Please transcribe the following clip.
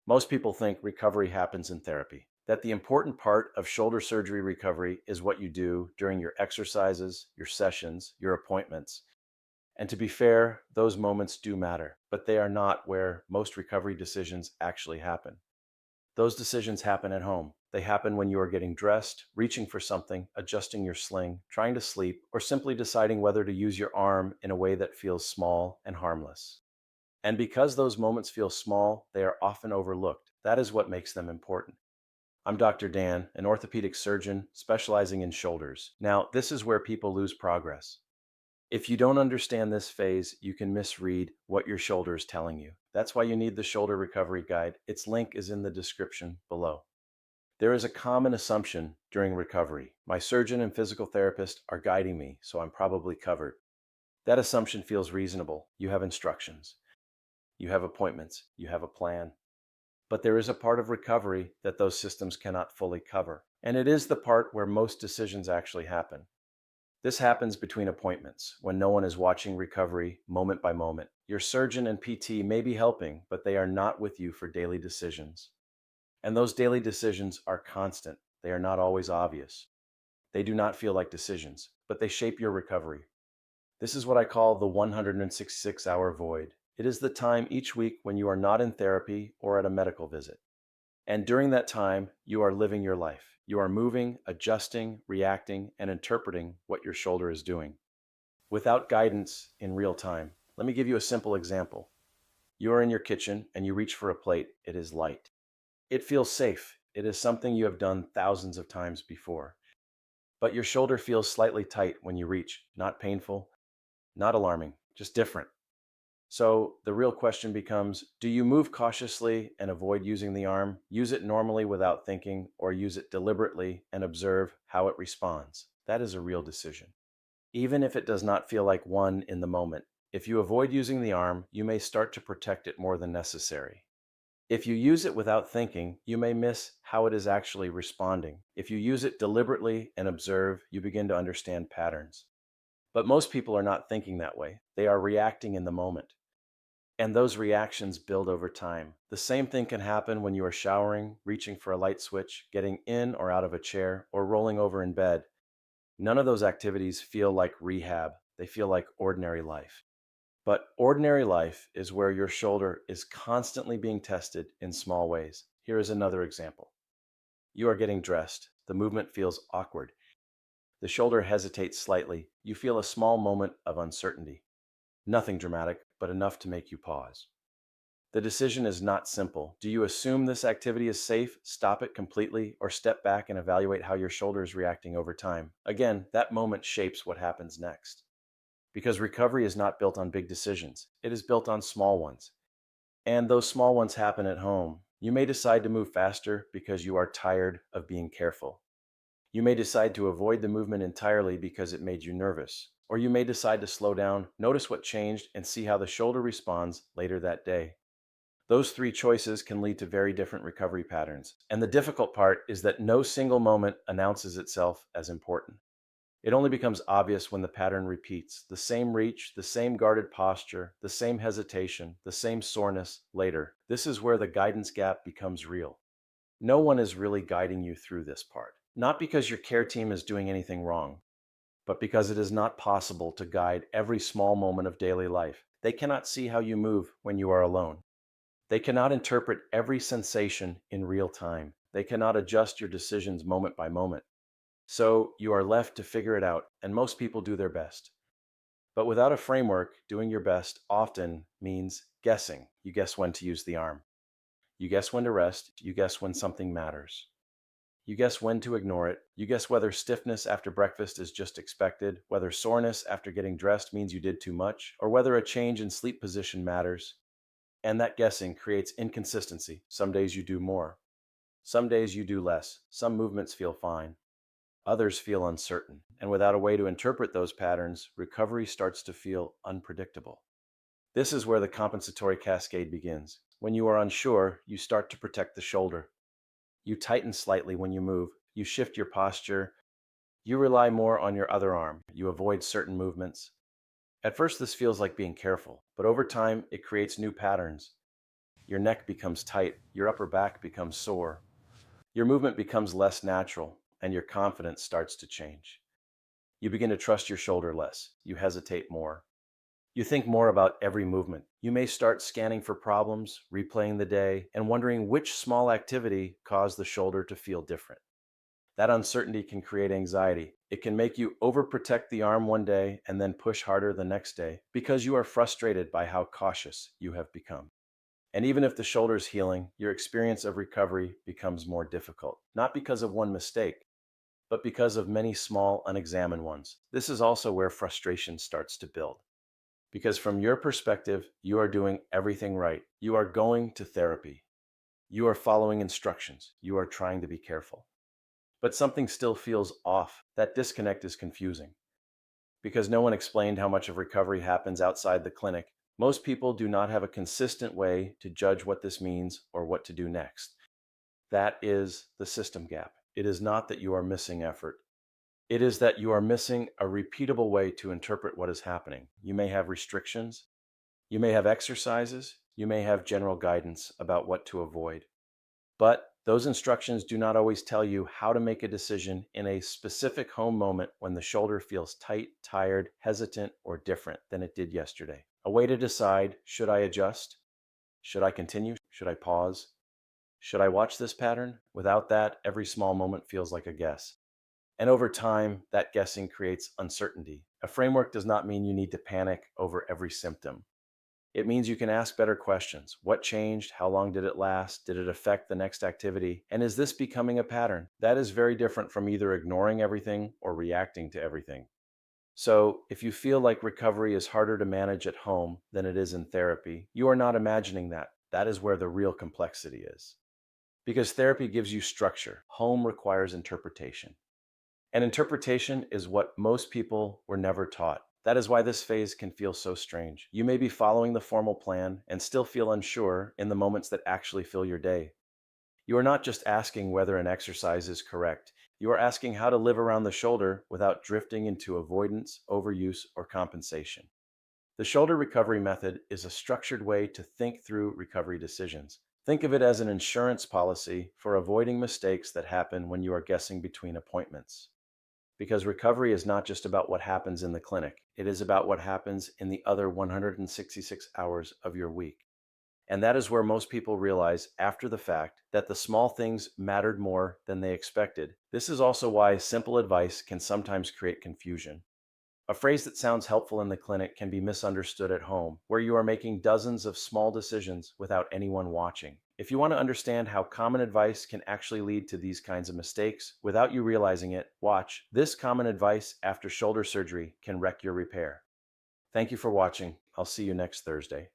Most people think recovery happens in therapy, that the important part of shoulder surgery recovery is what you do during your exercises, your sessions, your appointments. And to be fair, those moments do matter, but they are not where most recovery decisions actually happen. Those decisions happen at home. They happen when you are getting dressed, reaching for something, adjusting your sling, trying to sleep, or simply deciding whether to use your arm in a way that feels small and harmless. And because those moments feel small, they are often overlooked. That is what makes them important. I'm Dr. Dan, an orthopedic surgeon specializing in shoulders. Now, this is where people lose progress. If you don't understand this phase, you can misread what your shoulder is telling you. That's why you need the shoulder recovery guide. Its link is in the description below. There is a common assumption during recovery. My surgeon and physical therapist are guiding me, so I'm probably covered. That assumption feels reasonable. You have instructions, you have appointments, you have a plan. But there is a part of recovery that those systems cannot fully cover. And it is the part where most decisions actually happen. This happens between appointments, when no one is watching recovery moment by moment. Your surgeon and PT may be helping, but they are not with you for daily decisions. And those daily decisions are constant. They are not always obvious. They do not feel like decisions, but they shape your recovery. This is what I call the 166-hour void. It is the time each week when you are not in therapy or at a medical visit. And during that time, you are living your life. You are moving, adjusting, reacting, and interpreting what your shoulder is doing without guidance in real time. Let me give you a simple example. You are in your kitchen and you reach for a plate. It is light. It feels safe. It is something you have done thousands of times before. But your shoulder feels slightly tight when you reach. Not painful, not alarming, just different. So the real question becomes, do you move cautiously and avoid using the arm, use it normally without thinking, or use it deliberately and observe how it responds? That is a real decision. Even if it does not feel like one in the moment, if you avoid using the arm, you may start to protect it more than necessary. If you use it without thinking, you may miss how it is actually responding. If you use it deliberately and observe, you begin to understand patterns. But most people are not thinking that way. They are reacting in the moment. And those reactions build over time. The same thing can happen when you are showering, reaching for a light switch, getting in or out of a chair, or rolling over in bed. None of those activities feel like rehab. They feel like ordinary life. But ordinary life is where your shoulder is constantly being tested in small ways. Here is another example. You are getting dressed. The movement feels awkward. The shoulder hesitates slightly. You feel a small moment of uncertainty. Nothing dramatic, but enough to make you pause. The decision is not simple. Do you assume this activity is safe, stop it completely, or step back and evaluate how your shoulder is reacting over time? Again, that moment shapes what happens next. Because recovery is not built on big decisions, it is built on small ones. And those small ones happen at home. You may decide to move faster because you are tired of being careful. You may decide to avoid the movement entirely because it made you nervous. Or you may decide to slow down, notice what changed, and see how the shoulder responds later that day. Those three choices can lead to very different recovery patterns. And the difficult part is that no single moment announces itself as important. It only becomes obvious when the pattern repeats. The same reach, the same guarded posture, the same hesitation, the same soreness later. This is where the guidance gap becomes real. No one is really guiding you through this part. Not because your care team is doing anything wrong, but because it is not possible to guide every small moment of daily life. They cannot see how you move when you are alone. They cannot interpret every sensation in real time. They cannot adjust your decisions moment by moment. So you are left to figure it out, and most people do their best. But without a framework, doing your best often means guessing. You guess when to use the arm. You guess when to rest. You guess when something matters. You guess when to ignore it. You guess whether stiffness after breakfast is just expected, whether soreness after getting dressed means you did too much, or whether a change in sleep position matters. And that guessing creates inconsistency. Some days you do more. Some days you do less. Some movements feel fine. Others feel uncertain. And without a way to interpret those patterns, recovery starts to feel unpredictable. This is where the compensatory cascade begins. When you are unsure, you start to protect the shoulder. You tighten slightly when you move. You shift your posture. You rely more on your other arm. You avoid certain movements. At first, this feels like being careful, but over time, it creates new patterns. your neck becomes tight, your upper back becomes sore, your movement becomes less natural, and your confidence starts to change. You begin to trust your shoulder less. You hesitate more. You think more about every movement. You may start scanning for problems, replaying the day, and wondering which small activity caused the shoulder to feel different. That uncertainty can create anxiety. It can make you overprotect the arm one day and then push harder the next day because you are frustrated by how cautious you have become. And even if the shoulder is healing, your experience of recovery becomes more difficult, not because of one mistake, but because of many small, unexamined ones. This is also where frustration starts to build. Because from your perspective, you are doing everything right. You are going to therapy. You are following instructions. You are trying to be careful. But something still feels off. That disconnect is confusing. Because no one explained how much of recovery happens outside the clinic, most people do not have a consistent way to judge what this means or what to do next. That is the system gap. It is not that you are missing effort. It is that you are missing a repeatable way to interpret what is happening. You may have restrictions, you may have exercises, you may have general guidance about what to avoid. But those instructions do not always tell you how to make a decision in a specific home moment when the shoulder feels tight, tired, hesitant, or different than it did yesterday. A way to decide, should I adjust? Should I continue? Should I pause? Should I watch this pattern? Without that, every small moment feels like a guess. And over time, that guessing creates uncertainty. A framework does not mean you need to panic over every symptom. It means you can ask better questions. What changed? How long did it last? Did it affect the next activity? And is this becoming a pattern? That is very different from either ignoring everything or reacting to everything. So, if you feel like recovery is harder to manage at home than it is in therapy, you are not imagining that. That is where the real complexity is. Because therapy gives you structure, home requires interpretation. And interpretation is what most people were never taught. That is why this phase can feel so strange. You may be following the formal plan and still feel unsure in the moments that actually fill your day. You are not just asking whether an exercise is correct. You are asking how to live around the shoulder without drifting into avoidance, overuse, or compensation. The shoulder recovery method is a structured way to think through recovery decisions. Think of it as an insurance policy for avoiding mistakes that happen when you are guessing between appointments. Because recovery is not just about what happens in the clinic, it is about what happens in the other 166 hours of your week. And that is where most people realize after the fact that the small things mattered more than they expected. This is also why simple advice can sometimes create confusion. A phrase that sounds helpful in the clinic can be misunderstood at home, where you are making dozens of small decisions without anyone watching. If you want to understand how common advice can actually lead to these kinds of mistakes without you realizing it, watch This Common Advice After Shoulder Surgery Can Wreck Your Repair. Thank you for watching. I'll see you next Thursday.